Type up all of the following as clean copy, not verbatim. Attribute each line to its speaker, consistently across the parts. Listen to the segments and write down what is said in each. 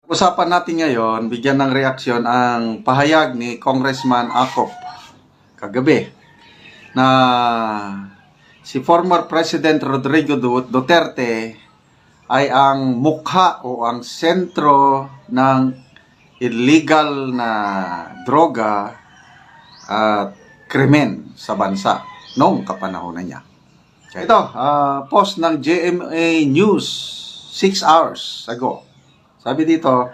Speaker 1: Usapan natin ngayon, bigyan ng reaksyon ang pahayag ni Congressman Acop kagabi na si former President Rodrigo Duterte ay ang mukha o ang sentro ng illegal na droga at krimen sa bansa noong kapanahonan niya. Ito, post ng GMA News 6 hours ago. Sabi dito,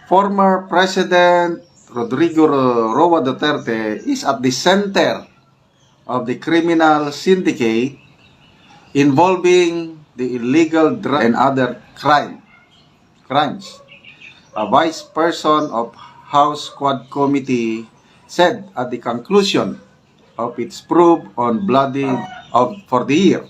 Speaker 1: former President Rodrigo Roa Duterte is at the center of the criminal syndicate involving the illegal drug and other crimes. A vice person of House Quad Committee said at the conclusion of its probe on bloody for the year.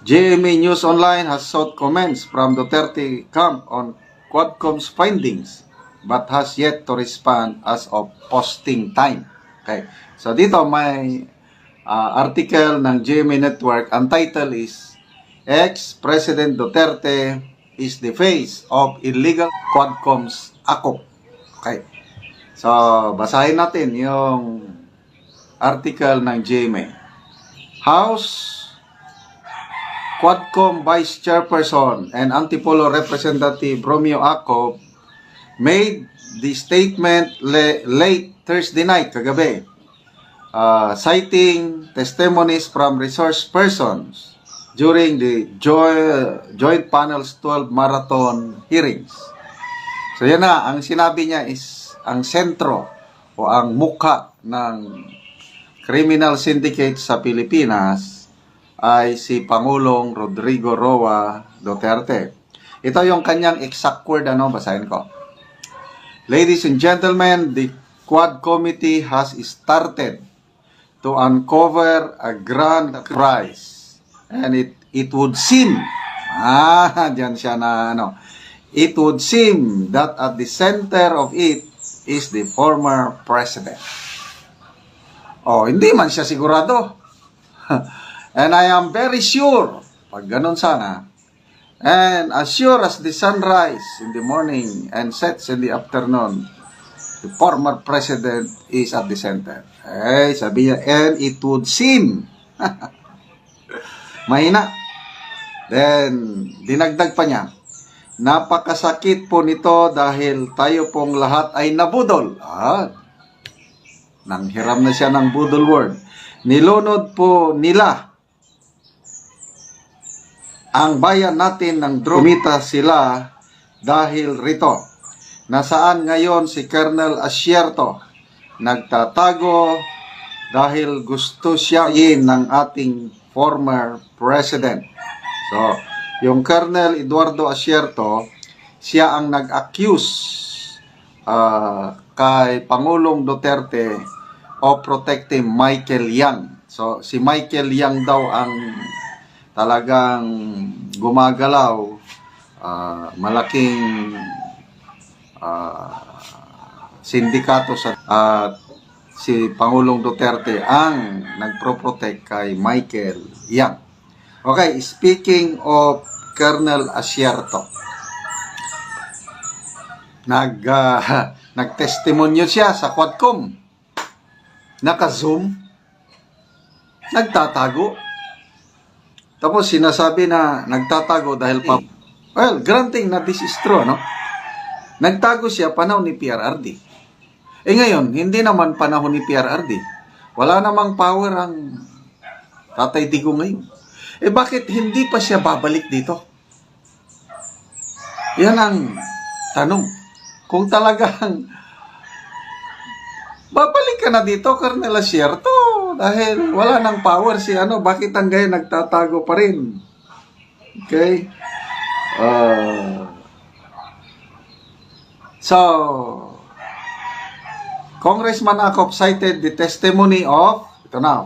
Speaker 1: GMA News Online has sought comments from Duterte camp on Quadcom's findings but has yet to respond as of posting time. Okay. So dito may article ng GMA Network. Ang title is Ex-President Duterte is the face of illegal Quadcom's Acop. Okay. So basahin natin yung article ng GMA. House Quadcom Vice Chairperson and Antipolo Representative Romeo Acop made the statement late Thursday night, kagabi, citing testimonies from resource persons during the Joint Panel's 12 Marathon hearings. So yan na, ang sinabi niya is ang sentro o ang mukha ng criminal syndicate sa Pilipinas ay si Pangulong Rodrigo Roa Duterte. Ito yung kanyang exact word, basahin ko. Ladies and gentlemen, the Quad Committee has started to uncover a grand prize. And it would seem, dyan siya na, it would seem that at the center of it is the former president. Oh, hindi man siya sigurado. And I am very sure, pag ganun sana, and as sure as the sunrise in the morning and sets in the afternoon, the former president is at the center. Sabi niya, and it would seem. Mahina. Then, dinagdag pa niya, napakasakit po nito dahil tayo pong lahat ay nabudol. Nanghiram na siya ng budol word. Nilunod po nila ang bayan natin ng drumita sila dahil rito. Nasaan ngayon si Colonel Asierto? Nagtatago dahil gusto siya ng ating former president. So, yung Colonel Eduardo Asierto, siya ang nag-accuse kay Pangulong Duterte of protecting Michael Yang. So, si Michael Yang daw ang talagang gumagalaw, malaking sindikato at si Pangulong Duterte ang nagpro-protect kay Michael Yang. Okay, speaking of Colonel Asierto, nagtestimonyo siya sa Quadcom. Naka-zoom, nagtatago. Tapos sinasabi na nagtatago dahil well, granting na this is true, Nagtago siya panahon ni PRRD. Ngayon, hindi naman panahon ni PRRD. Wala namang power ang Tatay Digong ngayon. Bakit hindi pa siya babalik dito? Yan ang tanong. Kung talagang babalik ka na dito, Colonel Asierto, dahil wala nang power si bakit hanggang nagtatago pa rin? Okay? So, Congressman Acop cited the testimony of,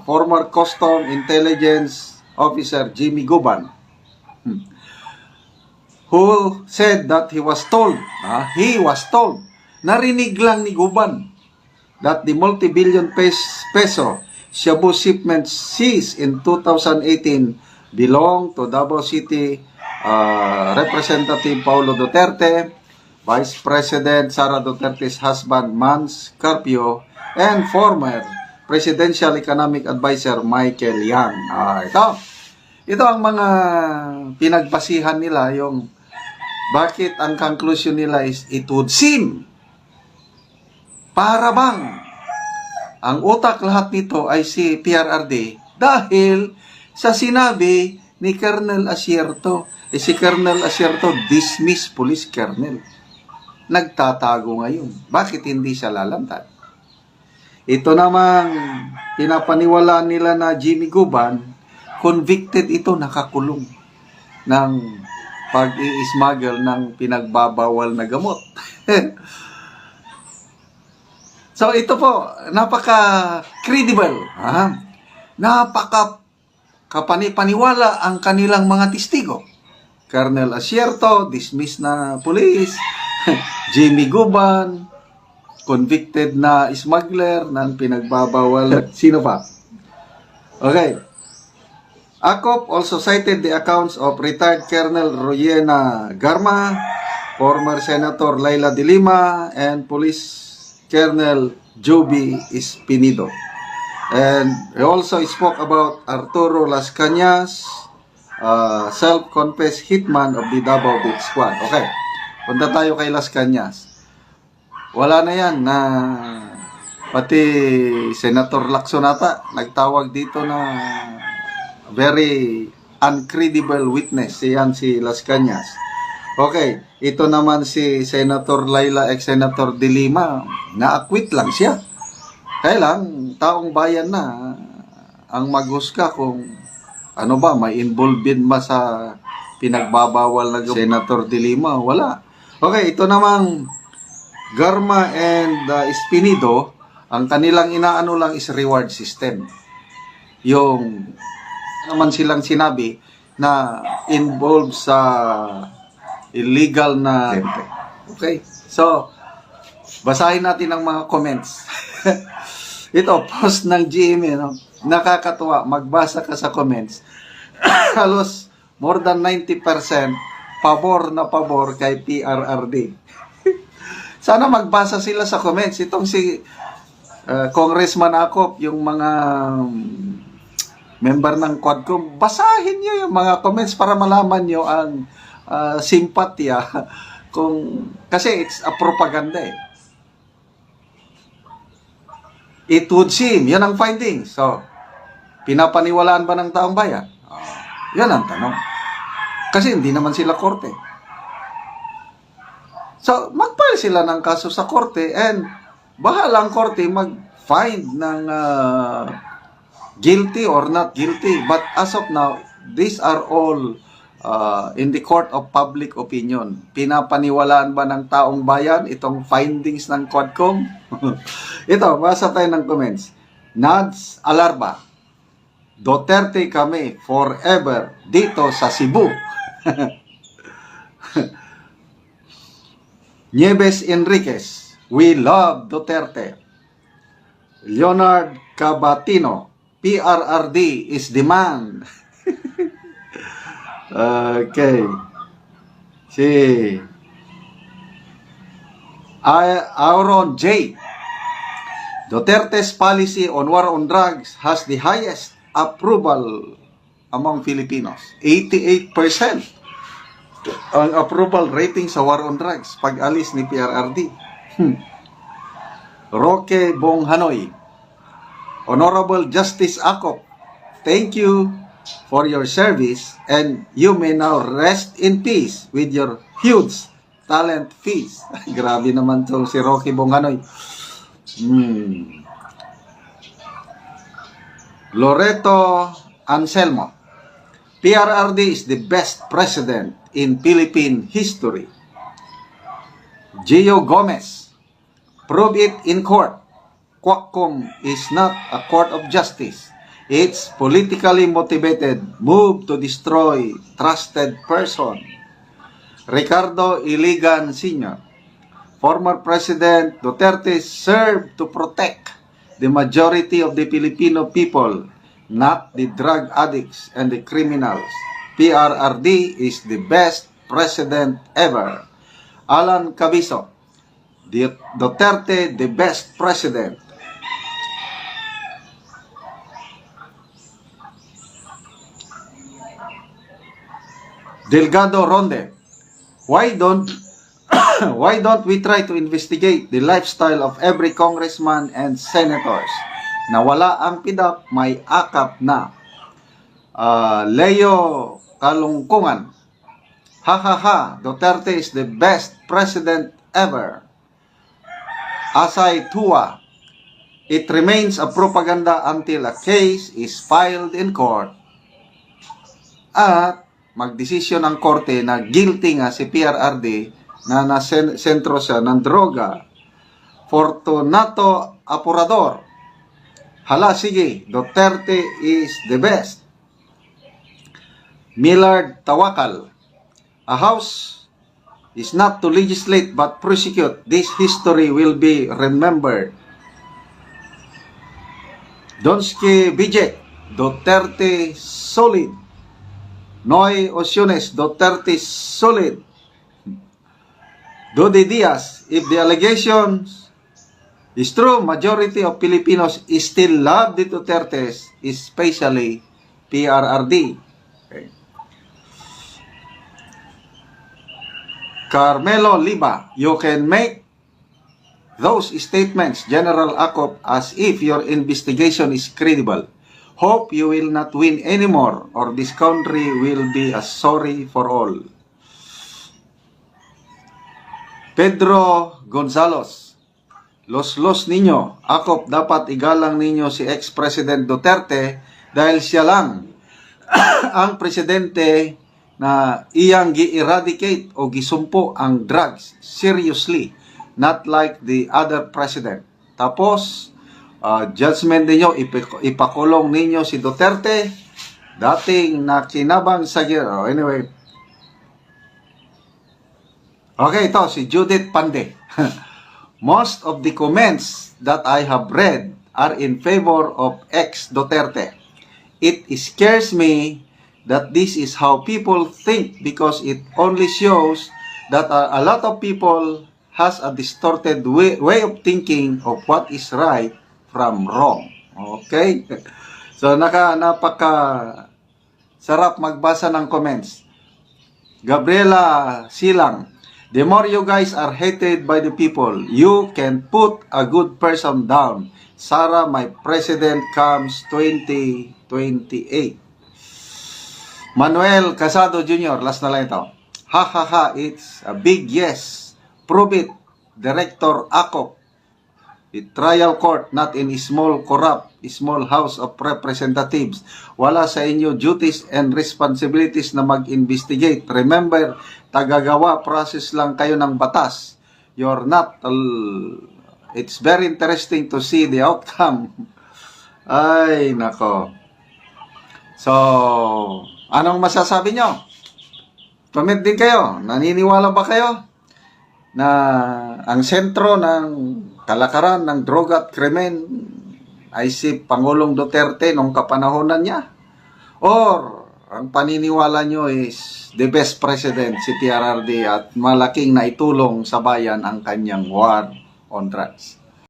Speaker 1: former Custom Intelligence Officer Jimmy Guban, who said that he was told, narinig lang ni Guban, that the multi-billion peso Shabu shipments seized in 2018 belong to Davao City Representative Paulo Duterte, Vice President Sara Duterte's husband Mans Carpio, and former Presidential Economic Advisor Michael Yang. Ito ang mga pinagbasihan nila, yung bakit ang conclusion nila is it would seem para bang ang utak lahat nito ay si PRRD dahil sa sinabi ni Colonel Asierto. Si Colonel Asierto, dismiss police colonel. Nagtatago ngayon. Bakit hindi siya lalantad? Ito namang pinapaniwalaan nila na Jimmy Guban, convicted ito, nakakulong ng pag-i-smuggle ng pinagbabawal na gamot. So ito po, napaka-credible. Napaka-kapani-paniwala ang kanilang mga testigo. Colonel Asierto, dismissed na police. Jimmy Guban, convicted na smuggler ng pinagbabawal. Sino pa? Okay. Akop also cited the accounts of retired Colonel Royena Garma, former Senator Laila de Lima, and Police Colonel Joby Espinido. And he also spoke about Arturo Las Cañas, self-confessed hitman of the Davao Beach Squad. Okay, punta tayo kay Las Cañas. Wala na yan na pati Senator Lacsonata nagtawag dito na very uncredible witness. Yan si Las Cañas. Okay, ito naman si Senator Laila, ex-Senator de Lima, na-acquit lang siya. Kaya lang, taong bayan na ang maghusga kung ano ba, may involved ba sa pinagbabawal na Senator de Lima. Wala. Okay, ito namang Garma and Espinido, ang kanilang inaano lang is reward system. Yung naman silang sinabi na involved sa illegal na. Okay. So, basahin natin ang mga comments. Ito, post ng GMA, no? Nakakatuwa. Magbasa ka sa comments. Halos more than 90% pabor na pabor kay PRRD. Sana magbasa sila sa comments. Itong si Congressman Akop, yung mga member ng Quadcom, basahin nyo yung mga comments para malaman nyo ang simpatya kasi it's a propaganda eh. It would seem, yan ang findings. So, pinapaniwalaan ba ng taong bayan? Yan ang tanong. Kasi hindi naman sila korte. So, mag-file sila ng kaso sa korte and bahala ang korte mag-find ng guilty or not guilty. But as of now, these are all in the court of public opinion. Pinapaniwalaan ba ng taong bayan itong findings ng Quadcom? Ito, basa tayo ng comments. Nads Alarba, Duterte kami forever dito sa Cebu. Nieves Enriquez, we love Duterte. Leonard Cabatino, PRRD is demand. Okay. Si Auron J. Duterte's policy on war on drugs has the highest approval among Filipinos. 88% ang approval rating sa war on drugs pag alis ni PRRD. Roque Bong Hanoy, Honorable Justice Akop, thank you for your service and you may now rest in peace with your huge talent fees. Grabe naman to si Roque Bong Hanoy. Loreto Anselmo, PRRD is the best president in Philippine history. Gio Gomez, prove it in court. Quadcom is not a court of justice. It's politically motivated move to destroy trusted person. Ricardo Iligan Sr., former President Duterte served to protect the majority of the Filipino people, not the drug addicts and the criminals. PRRD is the best president ever. Alan Cabiso, Duterte, the best president. Delgado Ronde, why don't why don't we try to investigate the lifestyle of every congressman and senators? Nawala ang PIDAP, may akap na. Leo Kalungkungan, ha ha ha, Duterte is the best president ever. Asay Tua, it remains a propaganda until a case is filed in court. At magdesisyon ang korte na guilty nga si PRRD na nasentro siya ng droga. Fortunato Apurador, hala sige, Duterte is the best. Millard Tawakal, a house is not to legislate but prosecute. This history will be remembered. Donsky Bijek, Duterte solid. Noy Osiones, Duterte solid. Dodi Diaz, if the allegations is true, majority of Filipinos still love the Dutertes, especially PRRD. Okay. Carmelo Liba, you can make those statements, General Acop, as if your investigation is credible. Hope you will not win anymore or this country will be a sorry for all. Pedro Gonzales, los ninyo, Acop, dapat igalang ninyo si ex-president Duterte dahil siya lang ang presidente na iyang gi-eradicate o gisumpo ang drugs seriously, not like the other president. Tapos, judgment ninyo, ipakulong ninyo si Duterte, dating nakinabang sa anyway. Okay, ito, si Judith Pande. Most of the comments that I have read are in favor of ex-Duterte. It scares me that this is how people think because it only shows that a lot of people has a distorted way of thinking of what is right from wrong. Okay? So, napaka sarap magbasa ng comments. Gabriela Silang, the more you guys are hated by the people, you can put a good person down. Sara, my president comes 2028. Manuel Casado Jr., last na lang ito. Ha ha ha, it's a big yes. Prove it, Director Acop. The trial court, not in small corrupt, small house of representatives. Wala sa inyo duties and responsibilities na mag-investigate. Remember, tagagawa process lang kayo ng batas. You're not, it's very interesting to see the outcome. Ay, nako. So, anong masasabi nyo? Comment din kayo. Naniniwala ba kayo na ang sentro ng kalakaran ng droga at krimen ay si Pangulong Duterte nung kapanahonan niya? Or ang paniniwala nyo is the best president si PRRD at malaking naitulong sa bayan ang kanyang war on drugs?